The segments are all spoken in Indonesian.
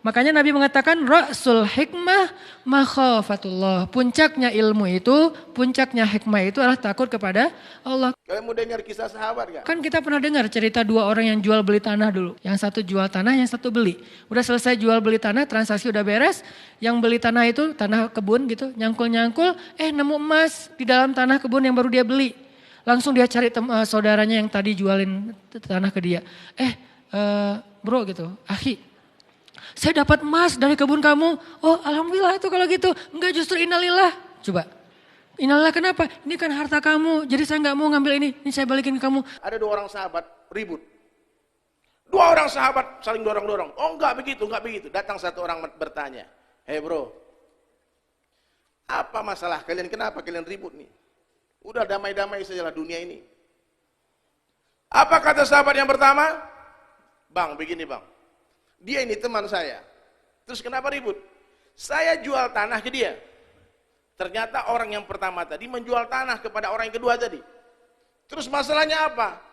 Makanya Nabi mengatakan ra'sul hikmah makhafatullah. Puncaknya ilmu itu, puncaknya hikmah itu adalah takut kepada Allah. Kalian mau dengar kisah sahabat gak? Kan kita pernah dengar cerita dua orang yang jual beli tanah dulu. Yang satu jual tanah, yang satu beli. Udah selesai jual beli tanah, transaksi udah beres. Yang beli tanah itu, tanah kebun gitu, nyangkul-nyangkul. Nemu emas di dalam tanah kebun yang baru dia beli. Langsung dia cari saudaranya yang tadi jualin tanah ke dia. Bro gitu, akhi. Saya dapat emas dari kebun kamu. Oh alhamdulillah itu kalau gitu. Enggak, justru innalillah. Coba. Innalillah kenapa? Ini kan harta kamu. Jadi saya gak mau ngambil ini. Ini saya balikin ke kamu. Ada dua orang sahabat ribut. Dua orang sahabat saling dorong-dorong. Oh enggak begitu, enggak begitu. Datang satu orang bertanya. Hei bro. Apa masalah kalian? Kenapa kalian ribut nih? Udah damai-damai sajalah dunia ini. Apa kata sahabat yang pertama? Bang, begini bang. Dia ini teman saya. Terus kenapa ribut? Saya jual tanah ke dia. Ternyata orang yang pertama tadi menjual tanah kepada orang yang kedua tadi. Terus masalahnya apa?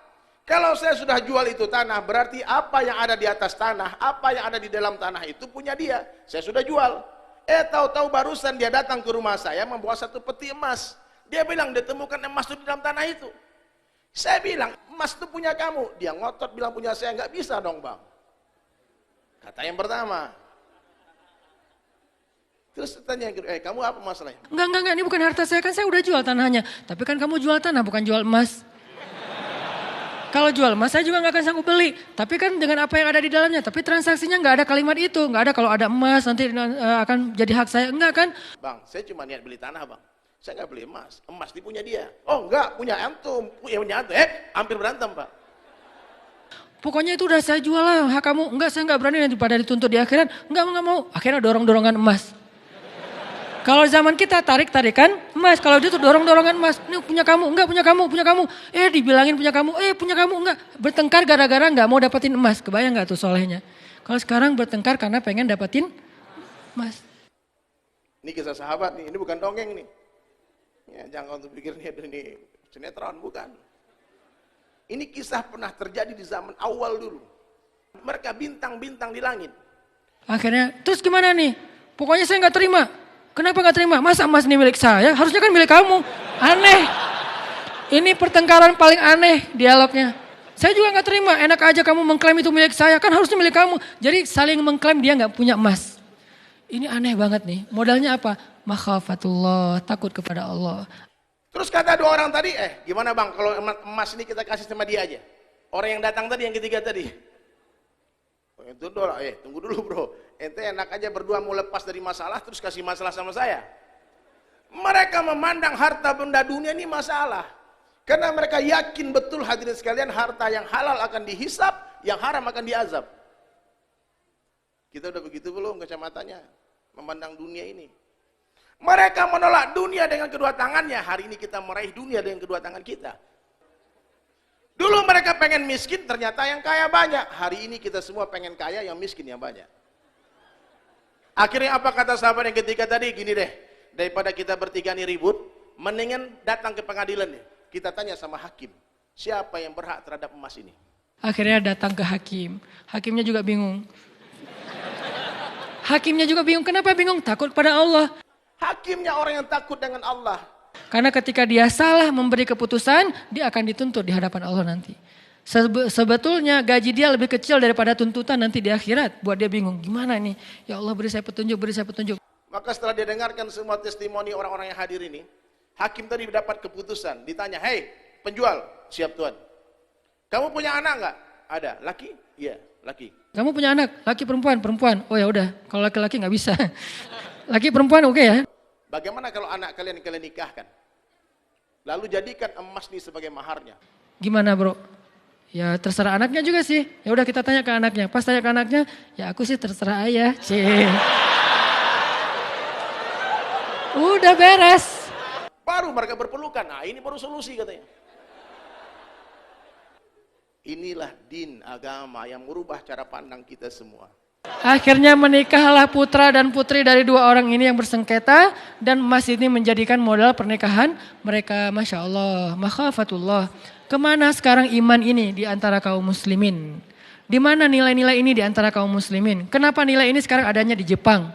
Kalau saya sudah jual itu tanah, berarti apa yang ada di atas tanah, apa yang ada di dalam tanah itu punya dia. Saya sudah jual. Tahu-tahu barusan dia datang ke rumah saya membawa satu peti emas. Dia bilang dia temukan emas itu di dalam tanah itu. Saya bilang, emas itu punya kamu. Dia ngotot bilang punya saya, nggak bisa dong bang. Kata yang pertama. Terus tanya, kamu apa masalahnya? Enggak, ini bukan harta saya, kan saya udah jual tanahnya. Tapi kan kamu jual tanah, bukan jual emas. Kalau jual emas saya juga gak akan sanggup beli. Tapi kan dengan apa yang ada di dalamnya. Tapi transaksinya gak ada kalimat itu. Gak ada kalau ada emas nanti akan jadi hak saya. Enggak kan? Bang, saya cuma niat beli tanah bang. Saya gak beli emas. Emas itu punya dia. Oh enggak, punya antum. Punya antum. Hampir berantem pak. Pokoknya itu udah saya jual lah hak kamu. Enggak, saya enggak berani nanti pada dituntut di akhirat. Enggak mau. Akhirnya dorong-dorongan emas. Kalau zaman kita tarik-tarikan emas. Kalau dia tuh dorong-dorongan emas. Ini punya kamu, enggak punya kamu. Dibilangin punya kamu, enggak. Bertengkar gara-gara enggak mau dapetin emas. Kebayang enggak tuh solehnya. Kalau sekarang bertengkar karena pengen dapetin emas. Ini kisah sahabat nih, ini bukan dongeng nih. Ya, jangan untuk pikir ini sinetron, bukan. Ini kisah pernah terjadi di zaman awal dulu. Mereka bintang-bintang di langit. Akhirnya, terus gimana nih? Pokoknya saya nggak terima. Kenapa nggak terima? Masa emas ini milik saya? Harusnya kan milik kamu. Aneh. Ini pertengkaran paling aneh dialognya. Saya juga nggak terima. Enak aja kamu mengklaim itu milik saya. Kan harusnya milik kamu. Jadi saling mengklaim dia nggak punya emas. Ini aneh banget nih. Modalnya apa? Makhafatullah. Takut kepada Allah. Terus kata dua orang tadi, gimana bang kalau emas ini kita kasih sama dia aja? Orang yang datang tadi, yang ketiga tadi. Itu doang, tunggu dulu bro. Ente enak aja berdua mau lepas dari masalah, terus kasih masalah sama saya. Mereka memandang harta benda dunia ini masalah. Karena mereka yakin betul hadirin sekalian, harta yang halal akan dihisap, yang haram akan diazab. Kita udah begitu belum kacamatanya? Memandang dunia ini. Mereka menolak dunia dengan kedua tangannya. Hari ini kita meraih dunia dengan kedua tangan kita. Dulu mereka pengen miskin, ternyata yang kaya banyak. Hari ini kita semua pengen kaya, yang miskin yang banyak. Akhirnya apa kata sahabat yang ketiga tadi? Gini deh, daripada kita bertiga nih ribut, mendingan datang ke pengadilan deh. Kita tanya sama hakim, siapa yang berhak terhadap emas ini? Akhirnya datang ke hakim. Hakimnya juga bingung. Kenapa bingung? Takut kepada Allah. Hakimnya orang yang takut dengan Allah. Karena ketika dia salah memberi keputusan, dia akan dituntut di hadapan Allah nanti. Sebetulnya gaji dia lebih kecil daripada tuntutan nanti di akhirat. Buat dia bingung, gimana nih? Ya Allah beri saya petunjuk. Maka setelah dia dengarkan semua testimoni orang-orang yang hadir ini, hakim tadi dapat keputusan. Ditanya, hei penjual, siap tuan. Kamu punya anak enggak? Ada. Laki? Iya, laki. Kamu punya anak? Laki perempuan? Oh ya udah, kalau laki-laki nggak bisa. Laki perempuan oke ya? Bagaimana kalau anak kalian nikahkan? Lalu jadikan emas ini sebagai maharnya. Gimana bro? Ya terserah anaknya juga sih. Ya udah kita tanya ke anaknya. Pas tanya ke anaknya, ya aku sih terserah ayah. Udah beres. Baru mereka berpelukan. Nah ini baru solusi katanya. Inilah din agama yang merubah cara pandang kita semua. Akhirnya menikahlah putra dan putri dari dua orang ini yang bersengketa. Dan emas ini menjadikan modal pernikahan mereka. Masya Allah, makhafatullah. Kemana sekarang iman ini di antara kaum muslimin? Di mana nilai-nilai ini di antara kaum muslimin? Kenapa nilai ini sekarang adanya di Jepang?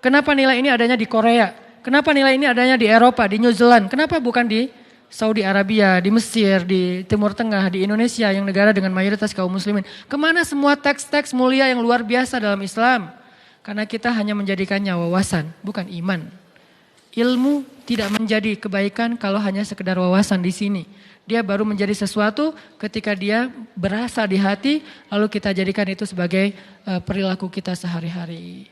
Kenapa nilai ini adanya di Korea? Kenapa nilai ini adanya di Eropa, di New Zealand? Kenapa bukan di Saudi Arabia, di Mesir, di Timur Tengah, di Indonesia yang negara dengan mayoritas kaum muslimin? Kemana semua teks-teks mulia yang luar biasa dalam Islam? Karena kita hanya menjadikannya wawasan, bukan iman. Ilmu tidak menjadi kebaikan kalau hanya sekedar wawasan di sini. Dia baru menjadi sesuatu ketika dia berasa di hati, lalu kita jadikan itu sebagai perilaku kita sehari-hari.